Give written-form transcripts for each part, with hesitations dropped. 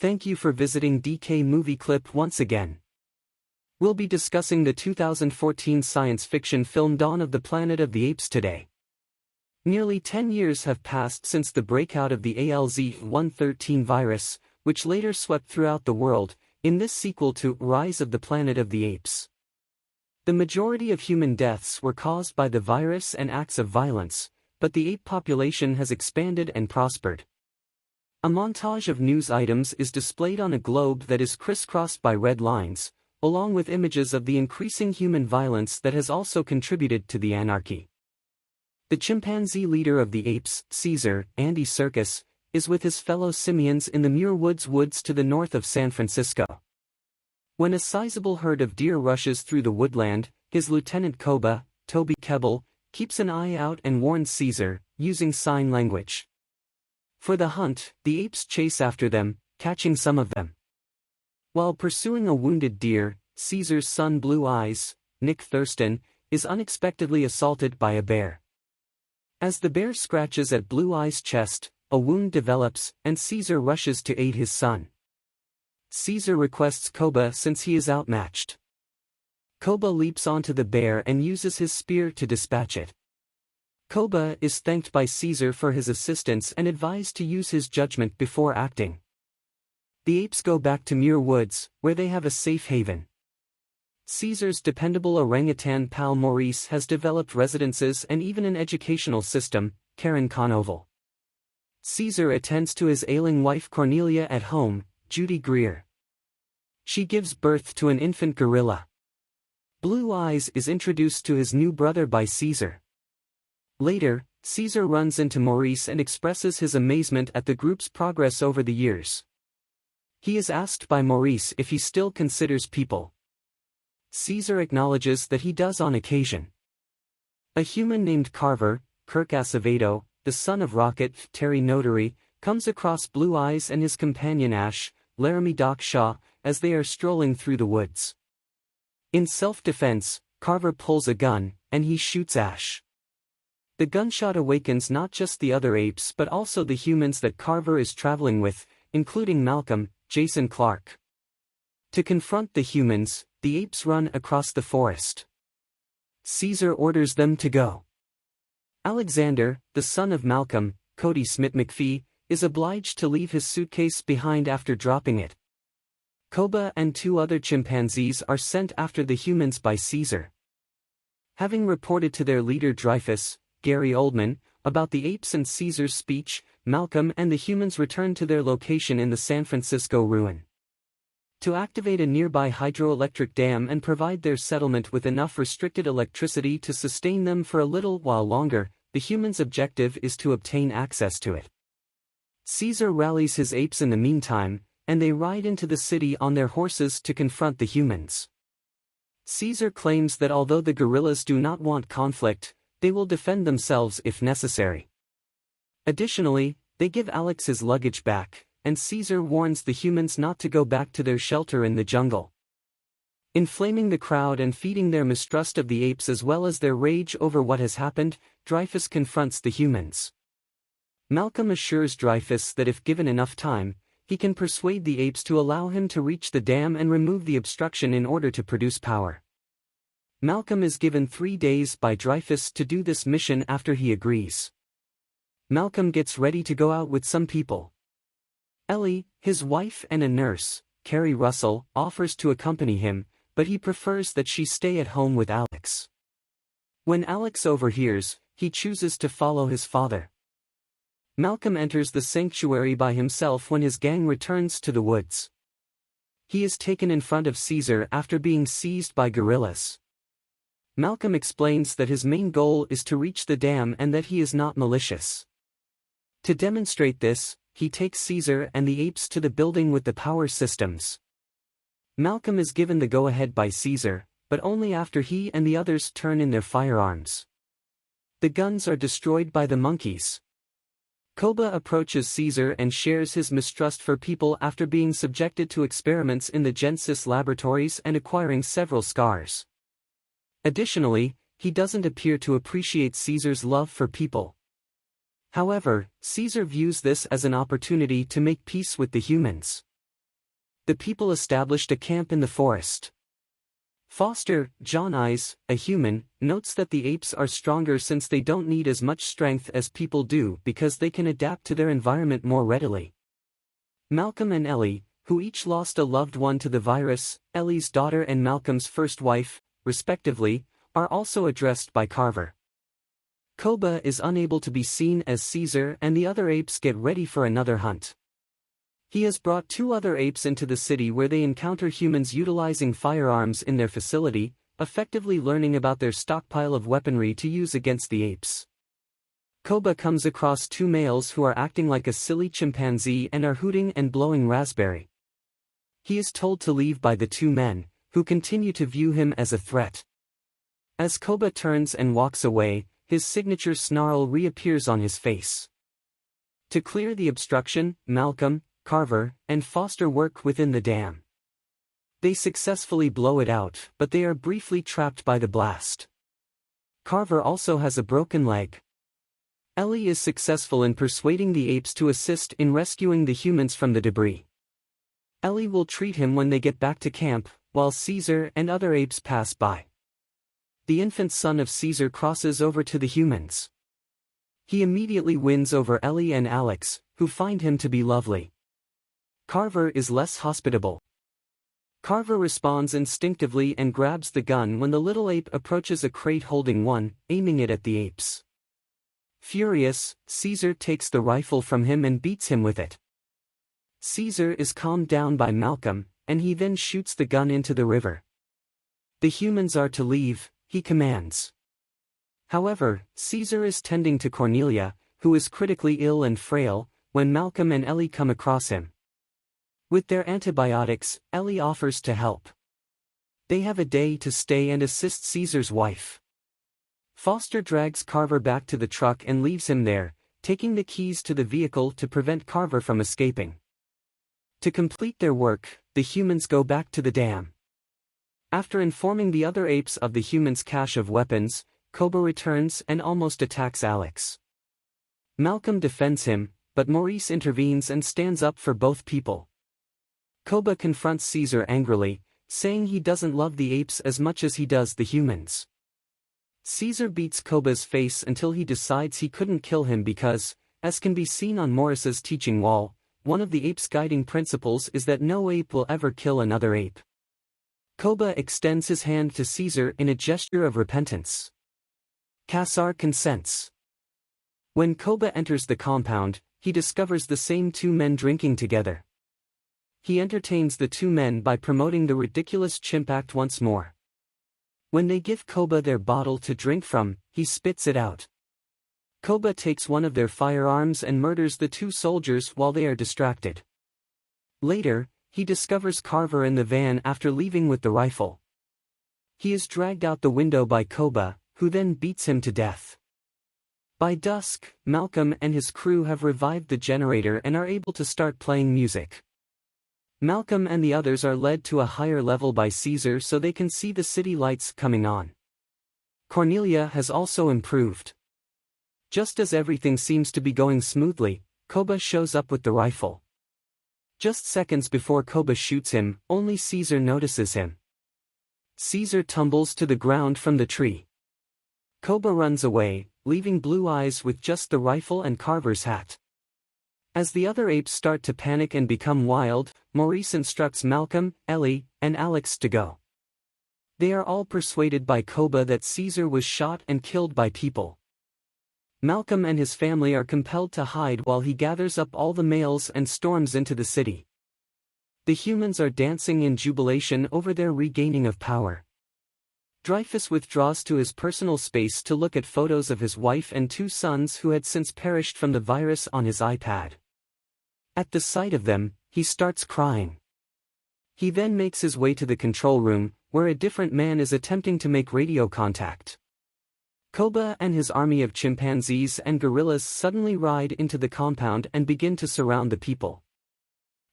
Thank you for visiting DK Movie Clip once again. We'll be discussing the 2014 science fiction film Dawn of the Planet of the Apes today. Nearly 10 years have passed since the breakout of the ALZ-113 virus, which later swept throughout the world, in this sequel to Rise of the Planet of the Apes. The majority of human deaths were caused by the virus and acts of violence, but the ape population has expanded and prospered. A montage of news items is displayed on a globe that is crisscrossed by red lines, along with images of the increasing human violence that has also contributed to the anarchy. The chimpanzee leader of the apes, Caesar, Andy Serkis, is with his fellow simians in the Muir Woods to the north of San Francisco. When a sizable herd of deer rushes through the woodland, his lieutenant Koba, Toby Kebbell, keeps an eye out and warns Caesar, using sign language. For the hunt, the apes chase after them, catching some of them. While pursuing a wounded deer, Caesar's son Blue Eyes, Nick Thurston, is unexpectedly assaulted by a bear. As the bear scratches at Blue Eyes' chest, a wound develops, and Caesar rushes to aid his son. Caesar requests Koba since he is outmatched. Koba leaps onto the bear and uses his spear to dispatch it. Koba is thanked by Caesar for his assistance and advised to use his judgment before acting. The apes go back to Muir Woods, where they have a safe haven. Caesar's dependable orangutan pal Maurice has developed residences and even an educational system, Karen Conoval. Caesar attends to his ailing wife Cornelia at home, Judy Greer. She gives birth to an infant gorilla. Blue Eyes is introduced to his new brother by Caesar. Later, Caesar runs into Maurice and expresses his amazement at the group's progress over the years. He is asked by Maurice if he still considers people. Caesar acknowledges that he does on occasion. A human named Carver, Kirk Acevedo, the son of Rocket, Terry Notary, comes across Blue Eyes and his companion Ash, Laramie Doc Shaw, as they are strolling through the woods. In self-defense, Carver pulls a gun, and he shoots Ash. The gunshot awakens not just the other apes but also the humans that Carver is traveling with, including Malcolm, Jason Clarke. To confront the humans, the apes run across the forest. Caesar orders them to go. Alexander, the son of Malcolm, Cody Smith McPhee, is obliged to leave his suitcase behind after dropping it. Koba and two other chimpanzees are sent after the humans by Caesar. Having reported to their leader Dreyfus, Gary Oldman, about the apes and Caesar's speech, Malcolm and the humans return to their location in the San Francisco ruin. To activate a nearby hydroelectric dam and provide their settlement with enough restricted electricity to sustain them for a little while longer, the humans' objective is to obtain access to it. Caesar rallies his apes in the meantime, and they ride into the city on their horses to confront the humans. Caesar claims that although the gorillas do not want conflict, they will defend themselves if necessary. Additionally, they give Alex his luggage back, and Caesar warns the humans not to go back to their shelter in the jungle. Inflaming the crowd and feeding their mistrust of the apes as well as their rage over what has happened, Dreyfus confronts the humans. Malcolm assures Dreyfus that if given enough time, he can persuade the apes to allow him to reach the dam and remove the obstruction in order to produce power. Malcolm is given 3 days by Dreyfus to do this mission after he agrees. Malcolm gets ready to go out with some people. Ellie, his wife and a nurse, Carrie Russell, offers to accompany him, but he prefers that she stay at home with Alex. When Alex overhears, he chooses to follow his father. Malcolm enters the sanctuary by himself when his gang returns to the woods. He is taken in front of Caesar after being seized by gorillas. Malcolm explains that his main goal is to reach the dam and that he is not malicious. To demonstrate this, he takes Caesar and the apes to the building with the power systems. Malcolm is given the go-ahead by Caesar, but only after he and the others turn in their firearms. The guns are destroyed by the monkeys. Koba approaches Caesar and shares his mistrust for people after being subjected to experiments in the Genesis laboratories and acquiring several scars. Additionally, he doesn't appear to appreciate Caesar's love for people. However, Caesar views this as an opportunity to make peace with the humans. The people established a camp in the forest. Foster, John Eyes, a human, notes that the apes are stronger since they don't need as much strength as people do because they can adapt to their environment more readily. Malcolm and Ellie, who each lost a loved one to the virus, Ellie's daughter and Malcolm's first wife, respectively, are also addressed by Carver. Koba is unable to be seen as Caesar and the other apes get ready for another hunt. He has brought 2 other apes into the city where they encounter humans utilizing firearms in their facility, effectively learning about their stockpile of weaponry to use against the apes. Koba comes across 2 males who are acting like a silly chimpanzee and are hooting and blowing raspberry. He is told to leave by the 2 men, who continue to view him as a threat. As Koba turns and walks away, his signature snarl reappears on his face. To clear the obstruction, Malcolm, Carver, and Foster work within the dam. They successfully blow it out, but they are briefly trapped by the blast. Carver also has a broken leg. Ellie is successful in persuading the apes to assist in rescuing the humans from the debris. Ellie will treat him when they get back to camp, while Caesar and other apes pass by. The infant son of Caesar crosses over to the humans. He immediately wins over Ellie and Alex, who find him to be lovely. Carver is less hospitable. Carver responds instinctively and grabs the gun when the little ape approaches a crate holding one, aiming it at the apes. Furious, Caesar takes the rifle from him and beats him with it. Caesar is calmed down by Malcolm, and he then shoots the gun into the river. The humans are to leave, he commands. However, Caesar is tending to Cornelia, who is critically ill and frail, when Malcolm and Ellie come across him. With their antibiotics, Ellie offers to help. They have a day to stay and assist Caesar's wife. Foster drags Carver back to the truck and leaves him there, taking the keys to the vehicle to prevent Carver from escaping. To complete their work, the humans go back to the dam. After informing the other apes of the humans' cache of weapons, Koba returns and almost attacks Alex. Malcolm defends him, but Maurice intervenes and stands up for both people. Koba confronts Caesar angrily, saying he doesn't love the apes as much as he does the humans. Caesar beats Koba's face until he decides he couldn't kill him because, as can be seen on Morris's teaching wall, one of the apes' guiding principles is that no ape will ever kill another ape. Koba extends his hand to Caesar in a gesture of repentance. Caesar consents. When Koba enters the compound, he discovers the same 2 men drinking together. He entertains the 2 men by promoting the ridiculous chimp act once more. When they give Koba their bottle to drink from, he spits it out. Koba takes one of their firearms and murders the 2 soldiers while they are distracted. Later, he discovers Carver in the van after leaving with the rifle. He is dragged out the window by Koba, who then beats him to death. By dusk, Malcolm and his crew have revived the generator and are able to start playing music. Malcolm and the others are led to a higher level by Caesar so they can see the city lights coming on. Cornelia has also improved. Just as everything seems to be going smoothly, Koba shows up with the rifle. Just seconds before Koba shoots him, only Caesar notices him. Caesar tumbles to the ground from the tree. Koba runs away, leaving Blue Eyes with just the rifle and Carver's hat. As the other apes start to panic and become wild, Maurice instructs Malcolm, Ellie, and Alex to go. They are all persuaded by Koba that Caesar was shot and killed by people. Malcolm and his family are compelled to hide while he gathers up all the males and storms into the city. The humans are dancing in jubilation over their regaining of power. Dreyfus withdraws to his personal space to look at photos of his wife and 2 sons who had since perished from the virus on his iPad. At the sight of them, he starts crying. He then makes his way to the control room, where a different man is attempting to make radio contact. Koba and his army of chimpanzees and gorillas suddenly ride into the compound and begin to surround the people.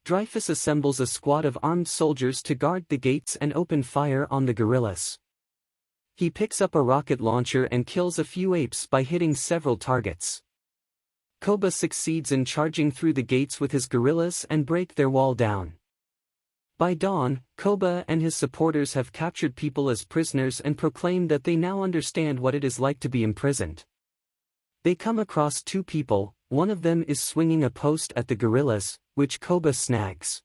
Dreyfus assembles a squad of armed soldiers to guard the gates and open fire on the gorillas. He picks up a rocket launcher and kills a few apes by hitting several targets. Koba succeeds in charging through the gates with his gorillas and break their wall down. By dawn, Koba and his supporters have captured people as prisoners and proclaim that they now understand what it is like to be imprisoned. They come across two people, one of them is swinging a post at the gorillas, which Koba snags.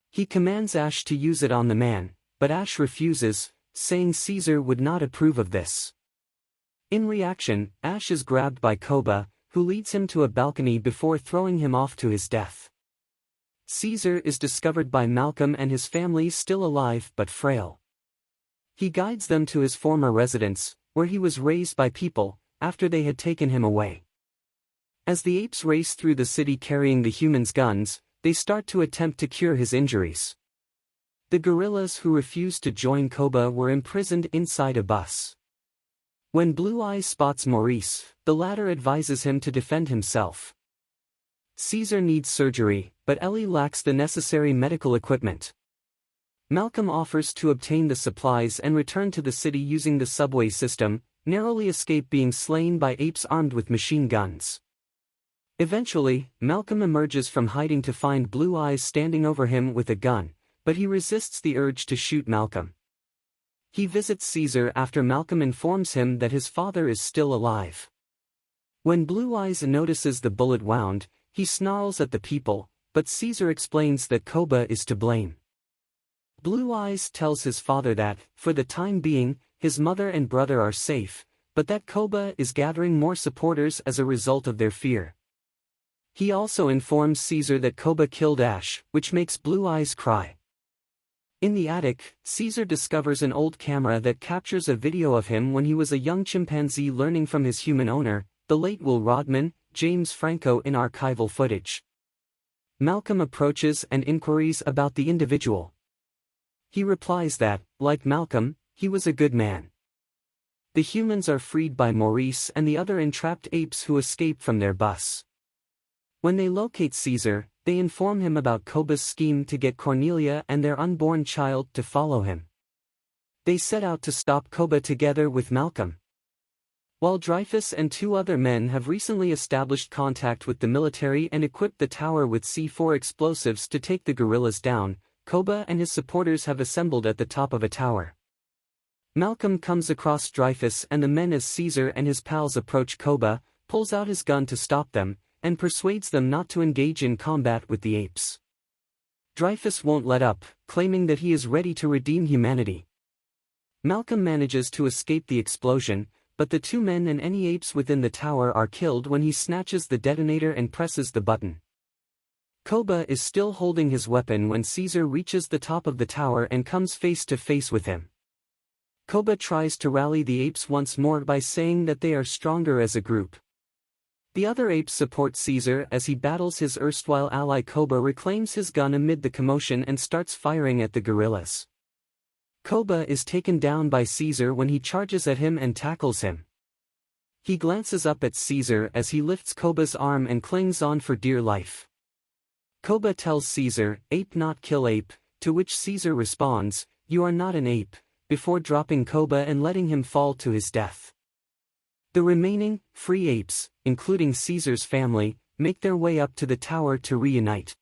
He commands Ash to use it on the man, but Ash refuses, saying Caesar would not approve of this. In reaction, Ash is grabbed by Koba, who leads him to a balcony before throwing him off to his death. Caesar is discovered by Malcolm and his family still alive but frail. He guides them to his former residence, where he was raised by people, after they had taken him away. As the apes race through the city carrying the humans' guns, they start to attempt to cure his injuries. The gorillas who refused to join Koba were imprisoned inside a bus. When Blue Eyes spots Maurice, the latter advises him to defend himself. Caesar needs surgery, but Ellie lacks the necessary medical equipment. Malcolm offers to obtain the supplies and return to the city using the subway system, narrowly escape being slain by apes armed with machine guns. Eventually, Malcolm emerges from hiding to find Blue Eyes standing over him with a gun, but he resists the urge to shoot Malcolm. He visits Caesar after Malcolm informs him that his father is still alive. When Blue Eyes notices the bullet wound, he snarls at the people, but Caesar explains that Koba is to blame. Blue Eyes tells his father that, for the time being, his mother and brother are safe, but that Koba is gathering more supporters as a result of their fear. He also informs Caesar that Koba killed Ash, which makes Blue Eyes cry. In the attic, Caesar discovers an old camera that captures a video of him when he was a young chimpanzee learning from his human owner, the late Will Rodman, James Franco in archival footage. Malcolm approaches and inquiries about the individual. He replies that, like Malcolm, he was a good man. The humans are freed by Maurice and the other entrapped apes who escape from their bus. When they locate Caesar, they inform him about Koba's scheme to get Cornelia and their unborn child to follow him. They set out to stop Koba together with Malcolm. While Dreyfus and two other men have recently established contact with the military and equipped the tower with C4 explosives to take the gorillas down, Koba and his supporters have assembled at the top of a tower. Malcolm comes across Dreyfus and the men as Caesar and his pals approach Koba, pulls out his gun to stop them, and persuades them not to engage in combat with the apes. Dreyfus won't let up, claiming that he is ready to redeem humanity. Malcolm manages to escape the explosion, but the two men and any apes within the tower are killed when he snatches the detonator and presses the button. Koba is still holding his weapon when Caesar reaches the top of the tower and comes face to face with him. Koba tries to rally the apes once more by saying that they are stronger as a group. The other apes support Caesar as he battles his erstwhile ally. Koba reclaims his gun amid the commotion and starts firing at the gorillas. Koba is taken down by Caesar when he charges at him and tackles him. He glances up at Caesar as he lifts Koba's arm and clings on for dear life. Koba tells Caesar, "Ape not kill ape," to which Caesar responds, "You are not an ape," before dropping Koba and letting him fall to his death. The remaining, free apes, including Caesar's family, make their way up to the tower to reunite.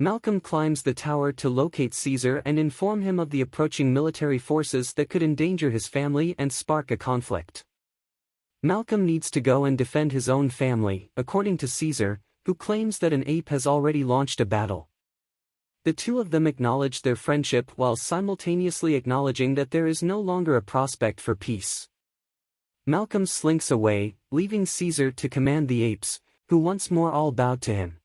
Malcolm climbs the tower to locate Caesar and inform him of the approaching military forces that could endanger his family and spark a conflict. Malcolm needs to go and defend his own family, according to Caesar, who claims that an ape has already launched a battle. The two of them acknowledge their friendship while simultaneously acknowledging that there is no longer a prospect for peace. Malcolm slinks away, leaving Caesar to command the apes, who once more all bowed to him.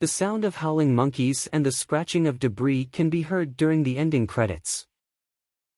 The sound of howling monkeys and the scratching of debris can be heard during the ending credits.